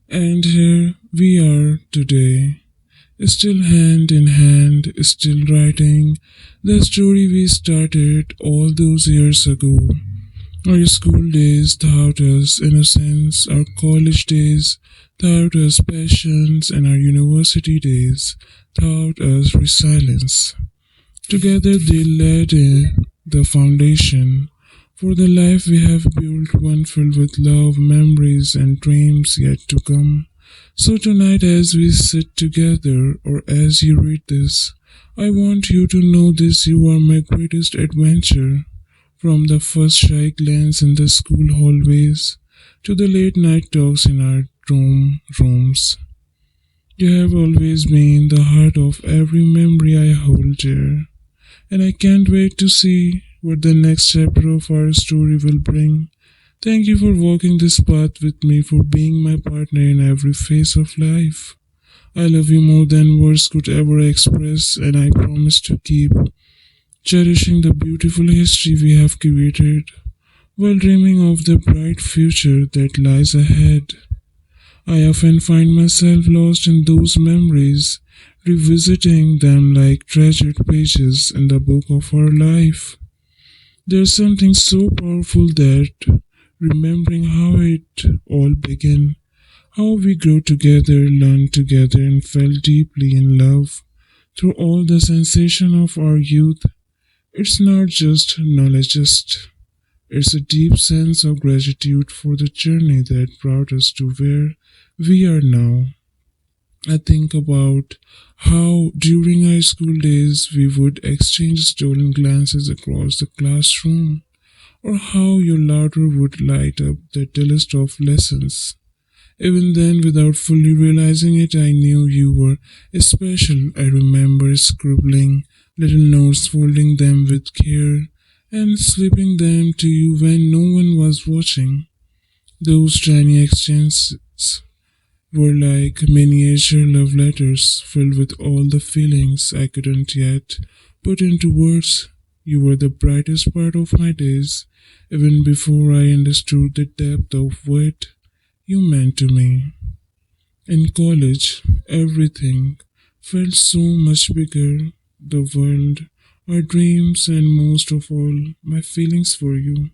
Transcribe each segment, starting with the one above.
And here we are today, still hand in hand, still writing the story we started all those years ago. Our school days taught us innocence, our college days taught us passions, and our university days taught us resilience. Together they laid the foundation for the life we have built, one filled with love, memories, and dreams yet to come. So tonight, as we sit together, or as you read this, I want you to know this: you are my greatest adventure. From the first shy glance in the school hallways to the late night talks in our rooms, you have always been the heart of every memory I hold dear, and I can't wait to see what the next chapter of our story will bring. Thank you for walking this path with me, for being my partner in every phase of life. I love you more than words could ever express, and I promise to keep cherishing the beautiful history we have created while dreaming of the bright future that lies ahead. I often find myself lost in those memories, revisiting them like treasured pages in the book of our life. There's something so powerful that remembering how it all began, how we grew together, learned together, and fell deeply in love through all the sensation of our youth. It's not just knowledge, it's a deep sense of gratitude for the journey that brought us to where we are now. I think about how during high school days we would exchange stolen glances across the classroom, or how your laughter would light up the dullest of lessons. Even then, without fully realizing it, I knew you were special. I remember scribbling little notes, folding them with care, and slipping them to you when no one was watching. Those tiny exchanges were like miniature love letters filled with all the feelings I couldn't yet put into words. You were the brightest part of my days, even before I understood the depth of what you meant to me. In college, everything felt so much bigger: the world, our dreams, and most of all, my feelings for you.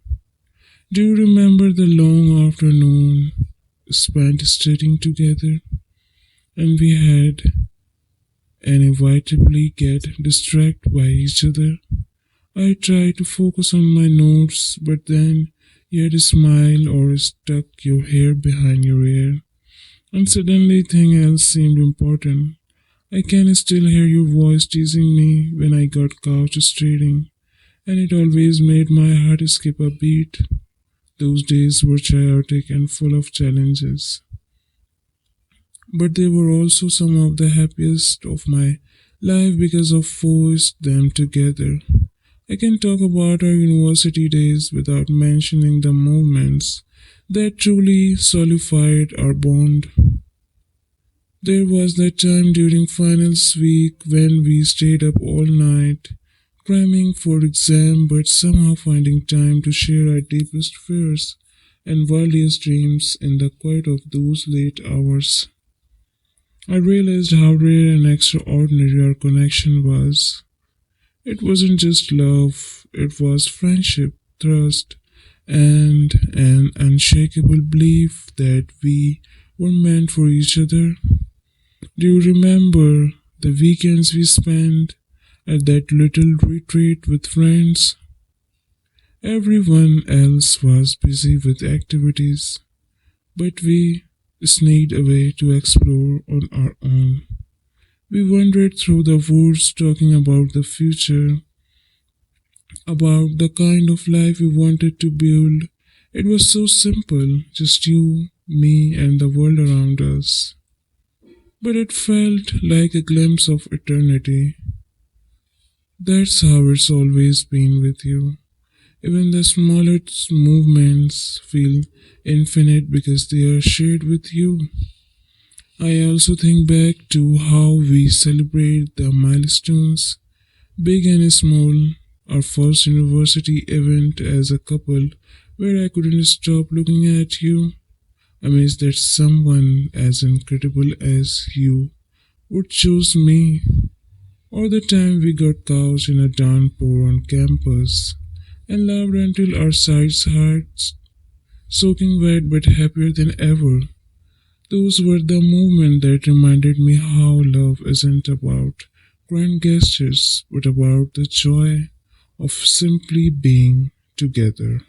Do you remember the long afternoon spent studying together? And we had inevitably get distracted by each other. I tried to focus on my notes, but then you'd smile or stuck your hair behind your ear, and suddenly thing else seemed important. I can still hear your voice teasing me when I got couch straightening, and it always made my heart skip a beat. Those days were chaotic and full of challenges, but they were also some of the happiest of my life because of forced them together. I can talk about our university days without mentioning the moments that truly solidified our bond. There was that time during finals week when we stayed up all night, cramming for exam but somehow finding time to share our deepest fears and wildest dreams in the quiet of those late hours. I realized how rare and extraordinary our connection was. It wasn't just love, it was friendship, trust, and an unshakable belief that we were meant for each other. Do you remember the weekends we spent at that little retreat with friends? Everyone else was busy with activities, but we sneaked away to explore on our own. We wandered through the woods talking about the future, about the kind of life we wanted to build. It was so simple, just you, me, and the world around us. But it felt like a glimpse of eternity. That's how it's always been with you. Even the smallest movements feel infinite because they are shared with you. I also think back to how we celebrate the milestones, big and small. Our first university event as a couple, where I couldn't stop looking at you. amazed that someone as incredible as you would choose me. Or the time we got couched in a downpour on campus and laughed until our sides hurt, soaking wet but happier than ever. Those were the moments that reminded me how love isn't about grand gestures but about the joy of simply being together.